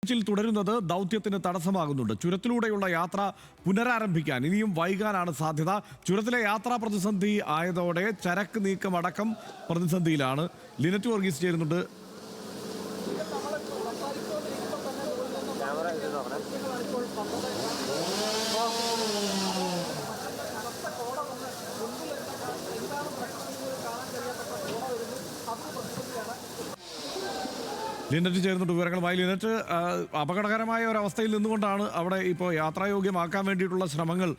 തുടരുന്നത് ദൗത്യത്തിന് തടസ്സമാകുന്നുണ്ട്. ചുരത്തിലൂടെയുള്ള യാത്ര പുനരാരംഭിക്കാൻ ഇനിയും വൈകാനാണ് സാധ്യത. ചുരത്തിലെ യാത്രാ പ്രതിസന്ധി ആയതോടെ ചരക്ക് നീക്കം അടക്കം പ്രതിസന്ധിയിലാണ്. ലിനറ്റ് വർഗീസ് ചേരുന്നുണ്ട്. ലിനറ്റ് ചേർന്നിട്ട് വിവരങ്ങളുമായി. ലിനറ്റ്, അപകടകരമായ ഒരവസ്ഥയിൽ നിന്നുകൊണ്ടാണ് അവിടെ ഇപ്പോൾ യാത്രായോഗ്യമാക്കാൻ വേണ്ടിയിട്ടുള്ള ശ്രമങ്ങൾ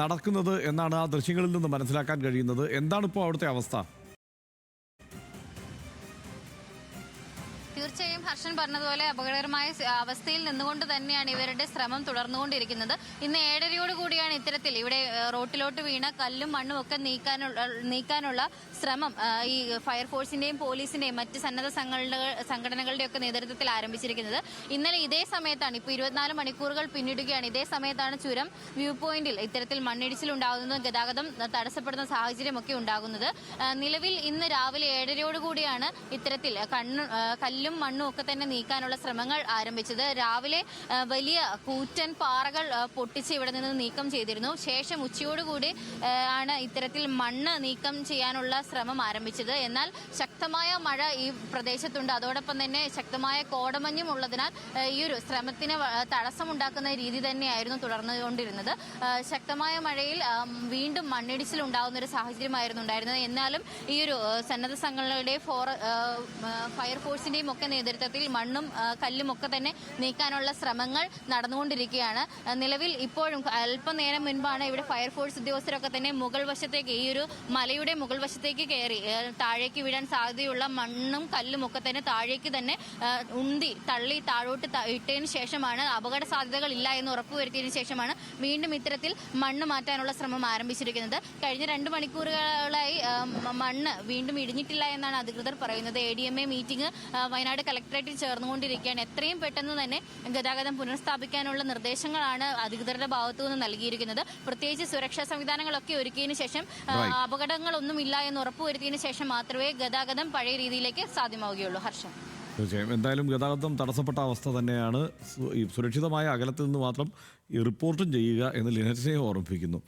നടക്കുന്നത് എന്നാണ് ആ ദൃശ്യങ്ങളിൽ നിന്ന് മനസ്സിലാക്കാൻ കഴിയുന്നത്. എന്താണ് ഇപ്പോൾ അവിടുത്തെ അവസ്ഥ? തീർച്ചയായും ഹർഷൻ പറഞ്ഞതുപോലെ അപകടകരമായ അവസ്ഥയിൽ നിന്നുകൊണ്ട് തന്നെയാണ് ഇവരുടെ ശ്രമം തുടർന്നുകൊണ്ടിരിക്കുന്നത്. ഇന്ന് 7:30 കൂടിയാണ് ഇത്തരത്തിൽ ഇവിടെ റോട്ടിലോട്ട് വീണ കല്ലും മണ്ണും ഒക്കെ നീക്കാനുള്ള ശ്രമം ഈ ഫയർഫോഴ്സിന്റെയും പോലീസിന്റെയും മറ്റ് സന്നദ്ധ സംഘടനകളുടെ ഒക്കെ നേതൃത്വത്തിൽ ആരംഭിച്ചിരിക്കുന്നത്. ഇന്നലെ ഇതേ സമയത്താണ്, ഇപ്പോൾ 24 മണിക്കൂറുകൾ പിന്നിടുകയാണ്, ഇതേ സമയത്താണ് ചുരം വ്യൂ പോയിന്റിൽ ഇത്തരത്തിൽ മണ്ണിടിച്ചിലുണ്ടാകുന്നതും ഗതാഗതം തടസ്സപ്പെടുന്ന സാഹചര്യമൊക്കെ ഉണ്ടാകുന്നത്. നിലവിൽ ഇന്ന് രാവിലെ 7:30 കൂടിയാണ് ഇത്തരത്തിൽ കല്ലും മണ്ണും ഒക്കെ തന്നെ നീക്കാനുള്ള ശ്രമങ്ങൾ ആരംഭിച്ചത്. രാവിലെ വലിയ കൂറ്റൻ പാറകൾ പൊട്ടിച്ച് ഇവിടെ നിന്ന് നീക്കം ചെയ്തിരുന്നു. ശേഷം ഉച്ചയോടുകൂടി ആണ് ഇത്തരത്തിൽ മണ്ണ് നീക്കം ചെയ്യാനുള്ള ശ്രമം ആരംഭിച്ചത്. എന്നാൽ ശക്തമായ മഴ ഈ പ്രദേശത്തുണ്ട്. അതോടൊപ്പം തന്നെ ശക്തമായ കോടമഞ്ഞും ഉള്ളതിനാൽ ഈ ഒരു ശ്രമത്തിന് തടസ്സമുണ്ടാക്കുന്ന രീതി തന്നെയായിരുന്നു തുടർന്നുകൊണ്ടിരുന്നത്. ശക്തമായ മഴയിൽ വീണ്ടും മണ്ണിടിച്ചിൽ ഉണ്ടാകുന്ന ഒരു സാഹചര്യമായിരുന്നു ഉണ്ടായിരുന്നത്. എന്നാലും ഈ ഒരു സന്നദ്ധ സംഘടനകളുടെ ഫയർഫോഴ്സിന്റെയും ഒക്കെ നേതൃത്വത്തിൽ മണ്ണും കല്ലും ഒക്കെ തന്നെ നീക്കാനുള്ള ശ്രമങ്ങൾ നടന്നുകൊണ്ടിരിക്കുകയാണ്. നിലവിൽ ഇപ്പോഴും അല്പനേരം മുൻപാണ് ഇവിടെ ഫയർഫോഴ്സ് ഉദ്യോഗസ്ഥരൊക്കെ തന്നെ മുകൾ വശത്തേക്ക്, ഈ ഒരു മലയുടെ മുകൾ വശത്തേക്ക് കയറി താഴേക്ക് വീഴാൻ സാധ്യതയുള്ള മണ്ണും കല്ലും ഒക്കെ തന്നെ താഴേക്ക് തന്നെ ഉന്തി തള്ളി താഴോട്ട് ഇട്ടതിന് ശേഷമാണ്, അപകട സാധ്യതകൾ ഇല്ല എന്ന് ഉറപ്പുവരുത്തിയതിനു ശേഷമാണ് വീണ്ടും ഇത്തരത്തിൽ മണ്ണ് മാറ്റാനുള്ള ശ്രമം ആരംഭിച്ചിരിക്കുന്നത്. കഴിഞ്ഞ 2 മണിക്കൂറുകളായി മണ്ണ് വീണ്ടും ഇടിഞ്ഞിട്ടില്ല എന്നാണ് അധികൃതർ പറയുന്നത്. ADMA മീറ്റിംഗ് വയനാട് കളക്ടറേറ്റിൽ ചേർന്നുകൊണ്ടിരിക്കുകയാണ്. എത്രയും പെട്ടെന്ന് തന്നെ ഗതാഗതം പുനഃസ്ഥാപിക്കാനുള്ള നിർദ്ദേശങ്ങളാണ് അധികൃതരുടെ ഭാഗത്തുനിന്ന് നൽകിയിരിക്കുന്നത്. പ്രത്യേകിച്ച് സുരക്ഷാ സംവിധാനങ്ങളൊക്കെ ഒരുക്കിയതിനു ശേഷം അപകടങ്ങളൊന്നുമില്ല എന്ന് ഉറപ്പുവരുത്തിയതിനു ശേഷം മാത്രമേ ഗതാഗതം പഴയ രീതിയിലേക്ക് സാധ്യമാവുകയുള്ളൂ. ഹർഷം, തീർച്ചയായും എന്തായാലും ഗതാഗതം തടസ്സപ്പെട്ട അവസ്ഥ തന്നെയാണ്. സുരക്ഷിതമായ അകലത്തിൽ നിന്ന് മാത്രം റിപ്പോർട്ടും ചെയ്യുക എന്ന് ലിനറ്റിനെ ഓർമ്മിപ്പിക്കുന്നു.